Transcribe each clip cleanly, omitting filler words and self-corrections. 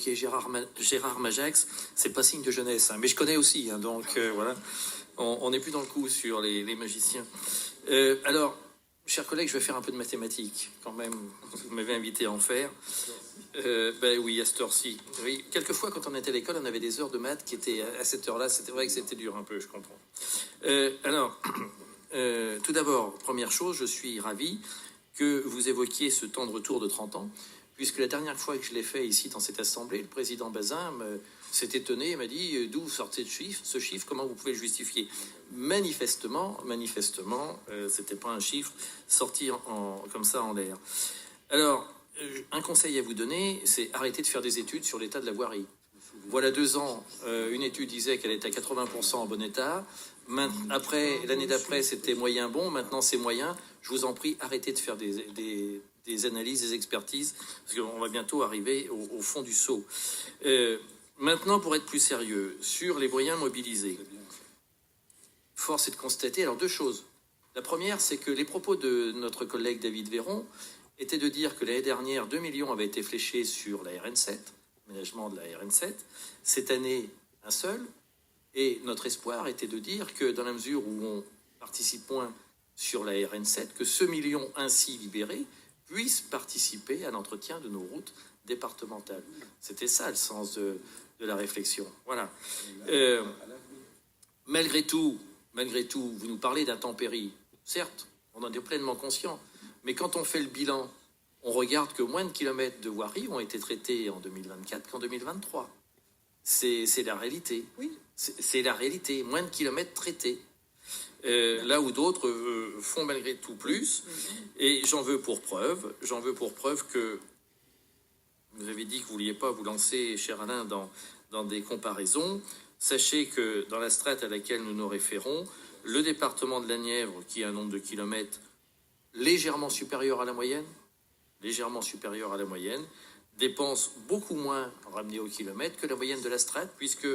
évoqué Gérard Majax, c'est pas signe de jeunesse, hein, mais je connais aussi, hein, donc voilà, on n'est plus dans le coup sur les magiciens. Alors, chers collègues, je vais faire un peu de mathématiques, quand même, vous m'avez invité à en faire. Ben oui, à cette heure-ci. Oui. Quelquefois, quand on était à l'école, on avait des heures de maths qui étaient à cette heure-là, c'était vrai que c'était dur un peu, je comprends. Alors, tout d'abord, première chose, je suis ravi que vous évoquiez ce temps de retour de 30 ans, puisque la dernière fois que je l'ai fait ici dans cette assemblée, le président Bazin s'est étonné et m'a dit d'où vous sortez ce chiffre, comment vous pouvez le justifier. Manifestement, c'était pas un chiffre sorti comme ça en l'air. Alors, un conseil à vous donner, c'est arrêter de faire des études sur l'état de la voirie. Voilà 2 ans, une étude disait qu'elle était à 80% en bon état. Après, l'année d'après, c'était moyen bon. Maintenant, c'est moyen. Je vous en prie, arrêtez de faire des analyses, des expertises, parce qu'on va bientôt arriver au fond du seau. Maintenant, pour être plus sérieux, sur les moyens mobilisés, force est de constater, alors 2 choses. La première, c'est que les propos de notre collègue David Véron étaient de dire que l'année dernière, 2 millions avaient été fléchés sur la RN7, aménagement de la RN7. Cette année, un seul. Et notre espoir était de dire que dans la mesure où on participe moins sur la RN7, que ce million ainsi libéré puisse participer à l'entretien de nos routes départementales. C'était ça le sens de la réflexion. Voilà. Malgré tout, vous nous parlez d'intempéries. Certes, on en est pleinement conscient. Mais quand on fait le bilan, on regarde que moins de kilomètres de voirie ont été traités en 2024 qu'en 2023. C'est la réalité. Oui. C'est la réalité. Moins de kilomètres traités. Là où d'autres font malgré tout plus. Et j'en veux pour preuve que vous avez dit que vous ne vouliez pas vous lancer, cher Alain, dans des comparaisons. Sachez que dans la strate à laquelle nous nous référons, le département de la Nièvre, qui a un nombre de kilomètres légèrement supérieur à la moyenne, dépense beaucoup moins ramené au kilomètre que la moyenne de la strate, puisque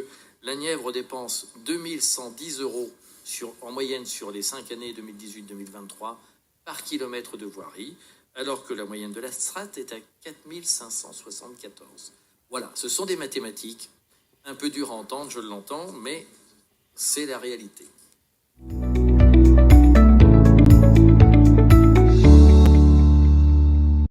la Nièvre dépense 2110 € en moyenne sur les 5 années 2018-2023 par kilomètre de voirie, alors que la moyenne de la strate est à 4574. Voilà, ce sont des mathématiques un peu dures à entendre, je l'entends, mais c'est la réalité.